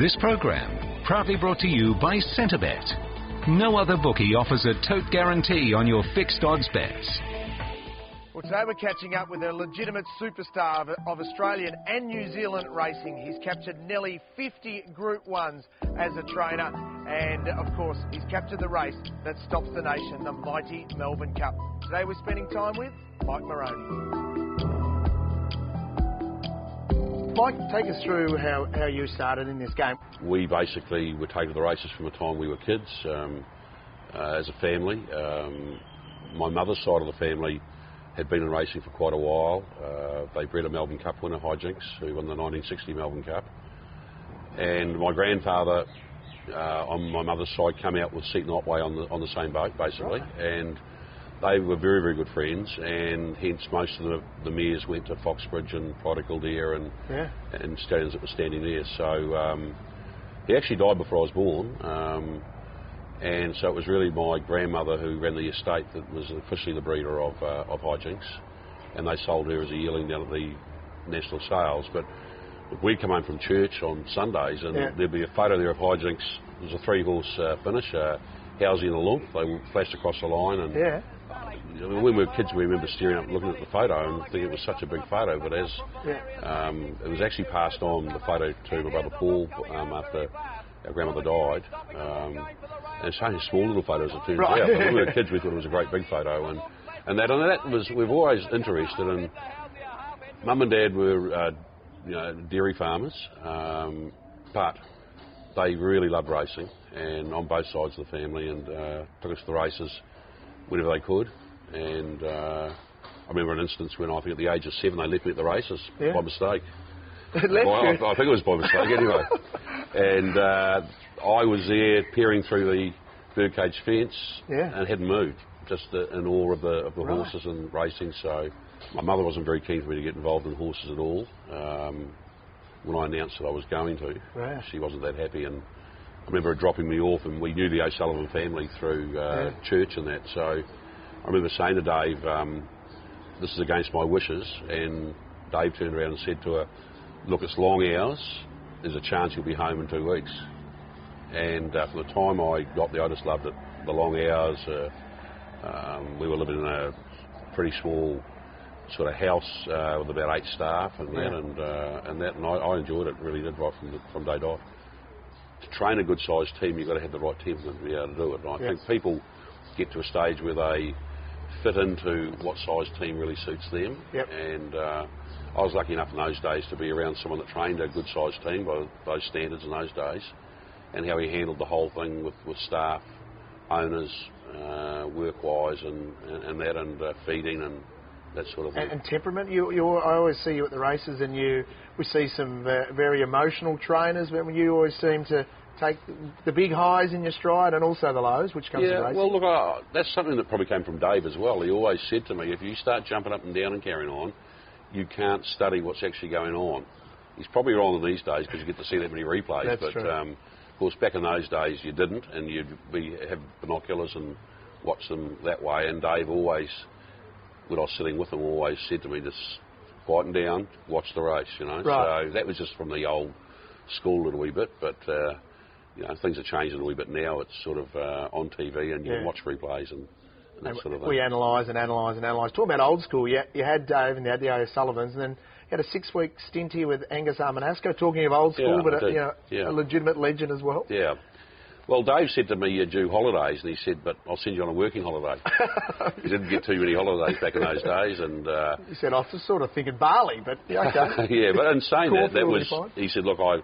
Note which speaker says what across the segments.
Speaker 1: This program proudly brought to you by Centrebet. No other bookie offers a tote guarantee on your fixed odds bets.
Speaker 2: Well, today we're catching up with a legitimate superstar of Australian and New Zealand racing. He's captured nearly 50 Group 1s as a trainer, and of course he's captured the race that stops the nation, the mighty Melbourne Cup. Today we're spending time with Mike Moroney. Mike, take us through how you started in this game.
Speaker 3: We basically were taken to the races from the time we were kids as a family. My mother's side of the family had been in racing for quite a while. They bred a Melbourne Cup winner, Hijinks, who won the 1960 Melbourne Cup. And my grandfather on my mother's side came out with Seton Otway on the same boat, basically. Right. And they were very, very good friends, and hence most of the mares went to Foxbridge and Pride of Kildare and stallions that were standing there. So he actually died before I was born, and so it was really my grandmother who ran the estate that was officially the breeder of Hijinks, and they sold her as a yearling down at the national sales. But we'd come home from church on Sundays, and there'd be a photo there of Hijinks. It was a 3-horse finish, Housie and a Lump. They flashed across the line, and when we were kids, we remember staring up, looking at the photo, and thinking it was such a big photo. But as it was actually passed on, the photo to my brother Paul after our grandmother died, and it's only small little photos it turns out. But when we were kids, we thought it was a great big photo, and that was we've always interested in. Mum and Dad were dairy farmers, but they really loved racing, and on both sides of the family, and took us to the races whenever they could. And I remember an instance when I think at the age of 7 they left me at the races by mistake. I think it was by mistake anyway. And I was there peering through the birdcage fence and hadn't moved, just in awe of the horses and racing. So my mother wasn't very keen for me to get involved in horses at all. When I announced that I was going to, she wasn't that happy, and I remember her dropping me off, and we knew the O'Sullivan family through church and that. So I remember saying to Dave, this is against my wishes, and Dave turned around and said to her, look, it's long hours, there's a chance you'll be home in 2 weeks. And from the time I got there, I just loved it. The long hours, we were living in a pretty small sort of house with about 8 staff and and I enjoyed it, really did, right from day dot. To train a good sized team, you've got to have the right temperament to be able to do it. And I think people get to a stage where they fit into what size team really suits them. And I was lucky enough in those days to be around someone that trained a good sized team by those standards in those days, and how he handled the whole thing with staff, owners, work-wise and feeding and that sort of thing. And
Speaker 2: temperament. I always see you at the races, and we see some very emotional trainers. But you always seem to take the big highs in your stride and also the lows, which comes to racing.
Speaker 3: Well, look, that's something that probably came from Dave as well. He always said to me, if you start jumping up and down and carrying on, you can't study what's actually going on. He's probably wrong in these days because you get to see that many replays.
Speaker 2: That's true.
Speaker 3: Of course, back in those days you didn't, and you'd have binoculars and watch them that way. And Dave always, when I was sitting with him, always said to me, just quieten down, watch the race, So that was just from the old school a little wee bit, but things are changing a wee bit now. It's sort of on TV, and you can watch replays and that sort of thing.
Speaker 2: We analyse and analyse and analyse. Talking about old school, you had Dave and you had the O'Sullivans, and then you had a 6-week stint here with Angus Armanasco, talking of old school, but a legitimate legend as well. Yeah.
Speaker 3: Well, Dave said to me, you're due holidays, and he said, but I'll send you on a working holiday. He didn't get too many holidays back in those days. And
Speaker 2: he said, I was just sort of thinking Bali, but okay.
Speaker 3: But in saying that was, he said, look, I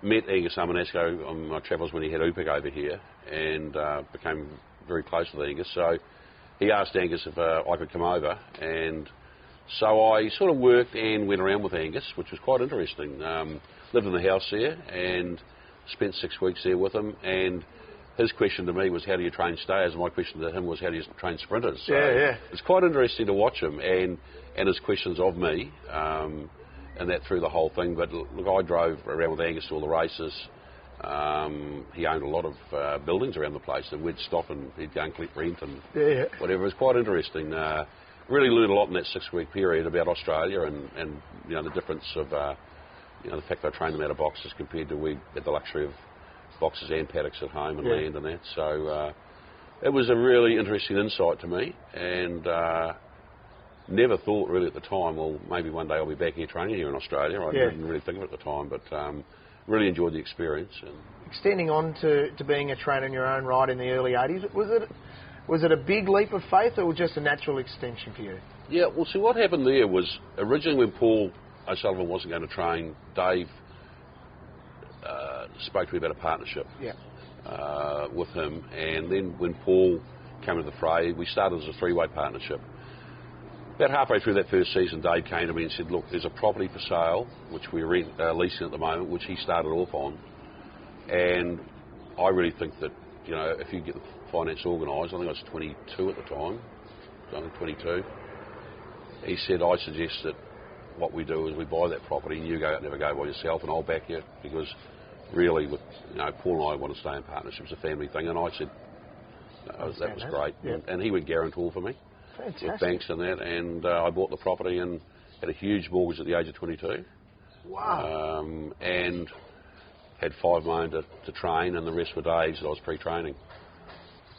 Speaker 3: met Angus Armanasco on my travels when he had UPIC over here, and became very close with Angus. So he asked Angus if I could come over, and so I sort of worked and went around with Angus, which was quite interesting. Lived in the house there, and spent 6 weeks there with him, and his question to me was, how do you train stayers? And my question to him was, how do you train sprinters? So it's quite interesting to watch him and his questions of me, and that through the whole thing. But look, I drove around with Angus to all the races. He owned a lot of buildings around the place, and we'd stop and he'd go and collect rent and whatever. It was quite interesting. Really learned a lot in that 6 week period about Australia and the difference of the fact I trained them out of boxes compared to we had the luxury of boxes and paddocks at home and land and that. So it was a really interesting insight to me, and never thought really at the time, well, maybe one day I'll be back here training here in Australia. I didn't really think of it at the time, but really enjoyed the experience. And
Speaker 2: extending on to being a trainer in your own right in the early 80s, was it a big leap of faith, or just a natural extension for you?
Speaker 3: Yeah, well, see, what happened there was originally when Paul O'Sullivan wasn't going to train, Dave spoke to me about a partnership with him, and then when Paul came into the fray, we started as a three-way partnership. About halfway through that first season, Dave came to me and said, look, there's a property for sale, which we're leasing at the moment, which he started off on, and I really think that, if you get the finance organised, I think I was 22 at the time, I think 22, he said, I suggest that what we do is we buy that property and you go out and have a go by yourself, and I'll back you, because really, with, Paul and I want to stay in partnership, it's a family thing, and I said, that was great, and he went guarantor for me.
Speaker 2: Fantastic.
Speaker 3: With banks and that, and I bought the property and had a huge mortgage at the age of 22.
Speaker 2: Wow.
Speaker 3: And had 5 of my own to train, and the rest were Dave's that I was pre-training.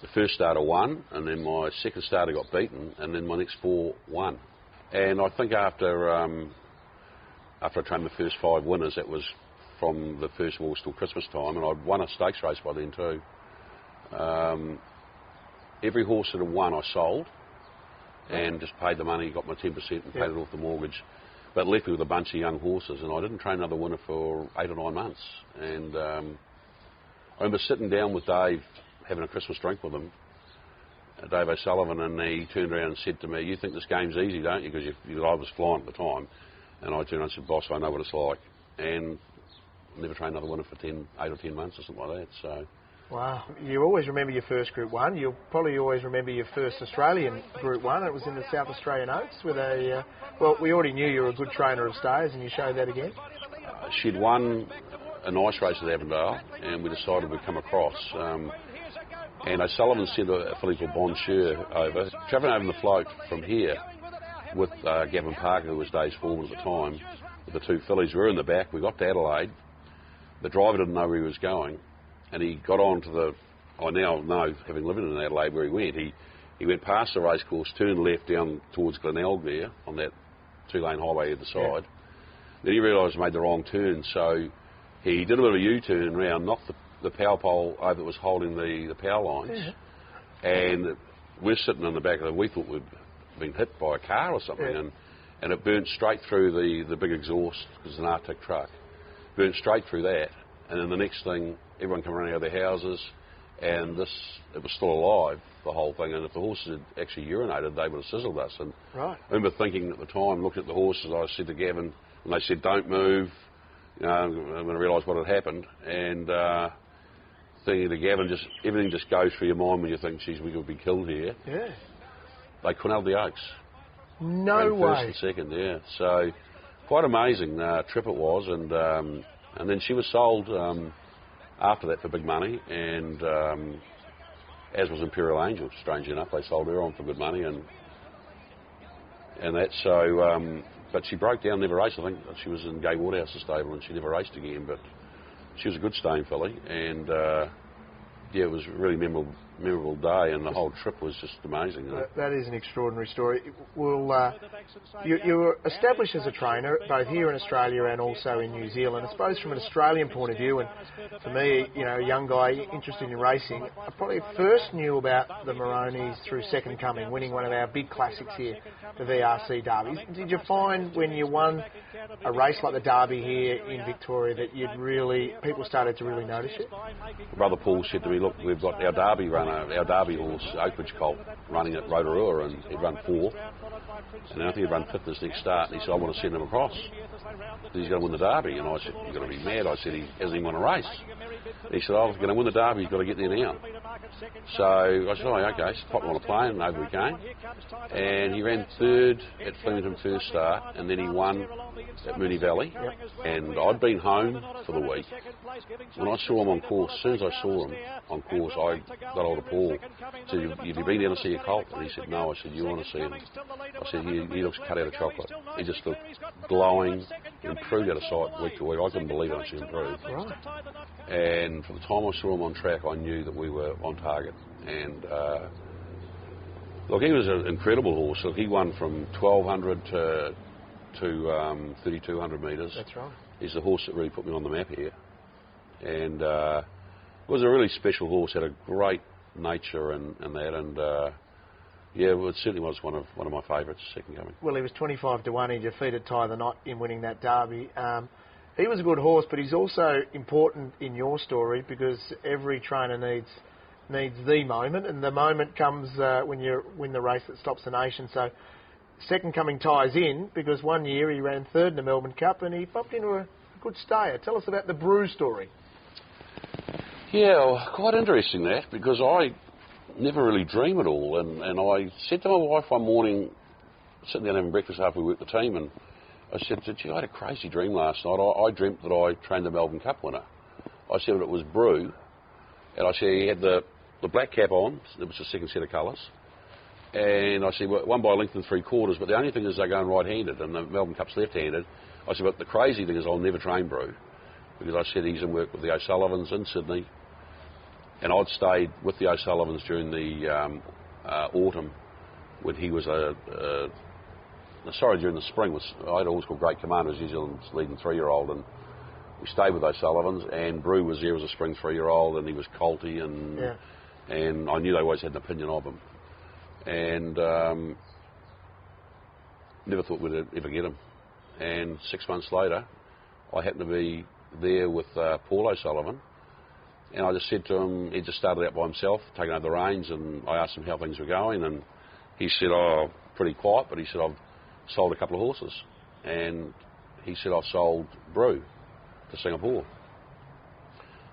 Speaker 3: The first starter won, and then my second starter got beaten, and then my next 4 won. And I think after I trained the first 5 winners, that was from the 1st of August till Christmas time, and I'd won a stakes race by then too. Every horse that had won I sold, and just paid the money, got my 10% and paid it off the mortgage. But left me with a bunch of young horses, and I didn't train another winner for 8 or 9 months. And I remember sitting down with Dave, having a Christmas drink with him, Dave O'Sullivan, and he turned around and said to me, you think this game's easy, don't you? Because I was flying at the time. And I turned around and said, boss, I know what it's like. And never trained another winner for 8 or 10 months or something like that. So.
Speaker 2: Wow. You always remember your first Group 1. You'll probably always remember your first Australian Group 1. It was in the South Australian Oaks with a... well, we already knew you were a good trainer of stayers, and you showed that again.
Speaker 3: She'd won a nice race at Avondale, and we decided we'd come across. And O'Sullivan sent a filly called Bonjour over. Travelling over in the float from here with Gavin Parker, who was Dave's foreman at the time, with the 2 fillies. We were in the back. We got to Adelaide. The driver didn't know where he was going. And he got on to the, I now know, having lived in Adelaide where he went, he went past the racecourse, turned left down towards Glenelg there, on that 2-lane highway either side. Then he realised he made the wrong turn, so he did a bit of a U-turn round, knocked the power pole over that was holding the power lines, and we're sitting in the back of it. We thought we'd been hit by a car or something, and it burnt straight through the big exhaust, because it's an Arctic truck, burnt straight through that, and then the next thing, everyone came running out of their houses, and it was still alive, the whole thing, and if the horses had actually urinated, they would have sizzled us. And I remember thinking at the time, looking at the horses, I said to Gavin, and they said, don't move, I'm going to realise what had happened, and thinking to Gavin, everything just goes through your mind when you think, geez, we could be killed here. Yeah. They couldn't have the Oaks.
Speaker 2: No way.
Speaker 3: First and second, so quite amazing trip it was, and then she was sold after that for big money, and as was Imperial Angel, strangely enough, they sold her on for good money, and that. So, but she broke down, never raced. I think she was in Gay Waterhouse's stable, and she never raced again. But she was a good staying filly, and it was a really memorable day, and the whole trip was just amazing. You know?
Speaker 2: That is an extraordinary story. Well, you were established as a trainer, both here in Australia and also in New Zealand. I suppose from an Australian point of view, and for me, a young guy interested in racing, I probably first knew about the Moroneys through Second Coming, winning one of our big classics here, the VRC Derby. Did you find when you won a race like the Derby here in Victoria that people started to really notice you?
Speaker 3: Brother Paul said to me, look, we've got our Derby runner, our Derby horse, Oakridge Colt, running at Rotorua, and he'd run 4th. And I think he'd run 5th this next start, and he said, I want to send him across. He's going to win the Derby. And I said, you've got to be mad. I said, he hasn't even won a race. He said, oh, if you're going to win the Derby, you've got to get there now. So I said, oh, okay, so pop him on a plane, and over we came. And he ran third at Flemington first start, and then he won at Moonee Valley. And I'd been home for the week. When I saw him on course, as soon as I saw him on course, I got hold of Paul. I said, have you been down to see your colt? And he said, no. I said, you want to see him? I said, he looks cut out of chocolate. He just looked glowing, improved out of sight week to week. I couldn't believe how much he improved. Right. And from the time I saw him on track, I knew that we were on target. And look, he was an incredible horse. Look, he won from 1,200 to 3,200 metres.
Speaker 2: That's right.
Speaker 3: He's the horse that really put me on the map here. And was a really special horse. Had a great nature and that. And yeah, well, it certainly was one of my favourites, second coming.
Speaker 2: Well, he was 25 to 1. He defeated Ty the Knot in winning that Derby. He was a good horse, but he's also important in your story because every trainer needs the moment, and the moment comes when you win the race that stops the nation. So second coming ties in because one year he ran third in the Melbourne Cup and he popped into a good stayer. Tell us about the Brew story.
Speaker 3: Yeah, well, quite interesting that, because I never really dream at all. And I said to my wife one morning, sitting down having breakfast after we worked the team, and I said, gee, I had a crazy dream last night. I dreamt that I trained the Melbourne Cup winner. I said it was Brew, and I said he had the black cap on, it was the second set of colours, and I said, well, won by a length and 3/4, but the only thing is they're going right-handed, and the Melbourne Cup's left-handed. I said, but the crazy thing is I'll never train Brew, because I said he's in work with the O'Sullivans in Sydney, and I'd stayed with the O'Sullivans during the autumn when he was during the spring. I had a horse called Great Commander, New Zealand's leading 3-year-old, and we stayed with O'Sullivans, and Brew was there as a spring 3-year-old, and he was colty, and I knew they always had an opinion of him, and never thought we'd ever get him. And 6 months later, I happened to be there with Paul O'Sullivan, and I just said to him, he just started out by himself, taking over the reins, and I asked him how things were going, and he said, oh, pretty quiet, but he said, I've sold a couple of horses. And he said, I've sold Brew to Singapore.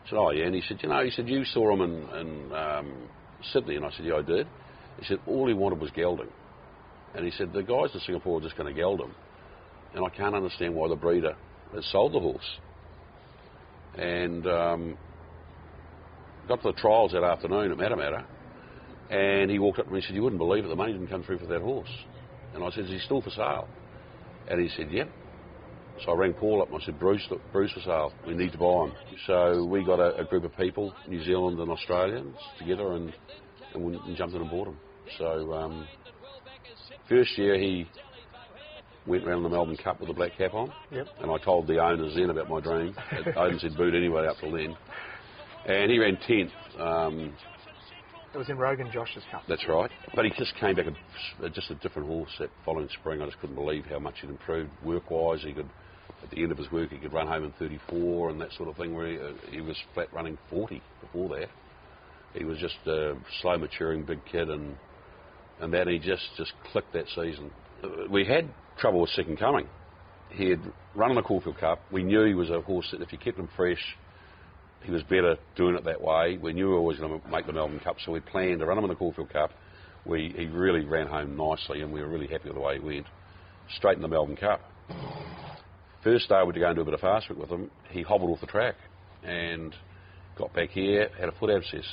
Speaker 3: I said, oh yeah, and he said, you saw him in Sydney, and I said, yeah, I did. He said, all he wanted was gelding. And he said, the guys in Singapore are just going to geld him. And I can't understand why the breeder has sold the horse. And got to the trials that afternoon at Matamata, and he walked up to me and said, you wouldn't believe it, the money didn't come through for that horse. And I said, is he still for sale? And he said, yep. So I rang Paul up and I said, Bruce for sale, we need to buy him. So we got a group of people, New Zealand and Australians, together and jumped in and bought him. So first year he went around the Melbourne Cup with the black cap on, and I told the owners then about my dream. Owners had booed anyway up till then. And he ran 10th.
Speaker 2: It was in Rogan Josh's Cup.
Speaker 3: That's right. But he just came back just a different horse that following spring. I just couldn't believe how much he'd improved work-wise. He could, at the end of his work, he could run home in 34 and that sort of thing, where he was flat running 40 before that. He was just a slow maturing big kid, and that he just clicked that season. We had trouble with second coming. He had run in the Caulfield Cup. We knew he was a horse that if you kept him fresh, he was better doing it that way. We knew we were always going to make the Melbourne Cup, so we planned to run him in the Caulfield Cup. He really ran home nicely, and we were really happy with the way he went. Straight in the Melbourne Cup. First day we were to go and do a bit of fast work with him, he hobbled off the track and got back here, had a foot abscess.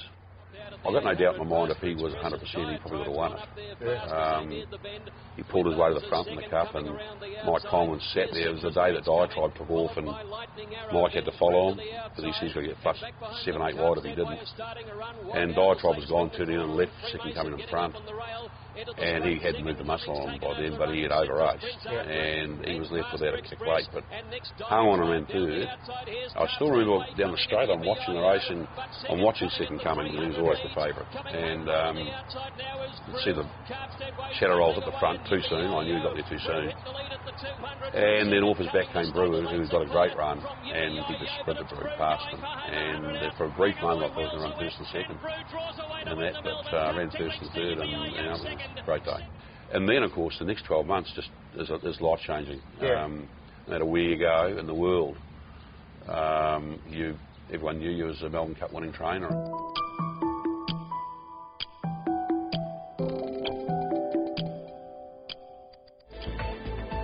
Speaker 3: I've got no doubt in my mind if he was 100%, he probably would have won it. He pulled his way to the front in the Cup, and Mike Coleman sat there. It was the day that Diatribe took off, and Mike had to follow him, because he said he's going to get flushed 7-8 wide if he didn't. And Diatribe was gone, turning and left, second coming in front. And he hadn't moved a muscle on him by then, but he had over-raced, and he was left without a kick weight, but hung on and ran third. I still remember down the straight, I'm watching the race, and I'm watching second coming, and he was always the favourite. And see the shadow rolls at the front too soon. I knew he got there too soon. And then off his back came Brew, who got a great run, and he just sprinted Brew past him. And for a brief moment, I thought he was going to run first and second, and that, but ran first and third, and it was a great day. And then, of course, the next 12 months just is life-changing. No matter where you go in the world, everyone knew you as a Melbourne Cup winning trainer.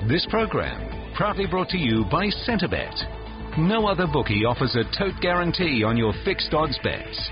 Speaker 1: This program proudly brought to you by Centrebet. No other bookie offers a tote guarantee on your fixed odds bets.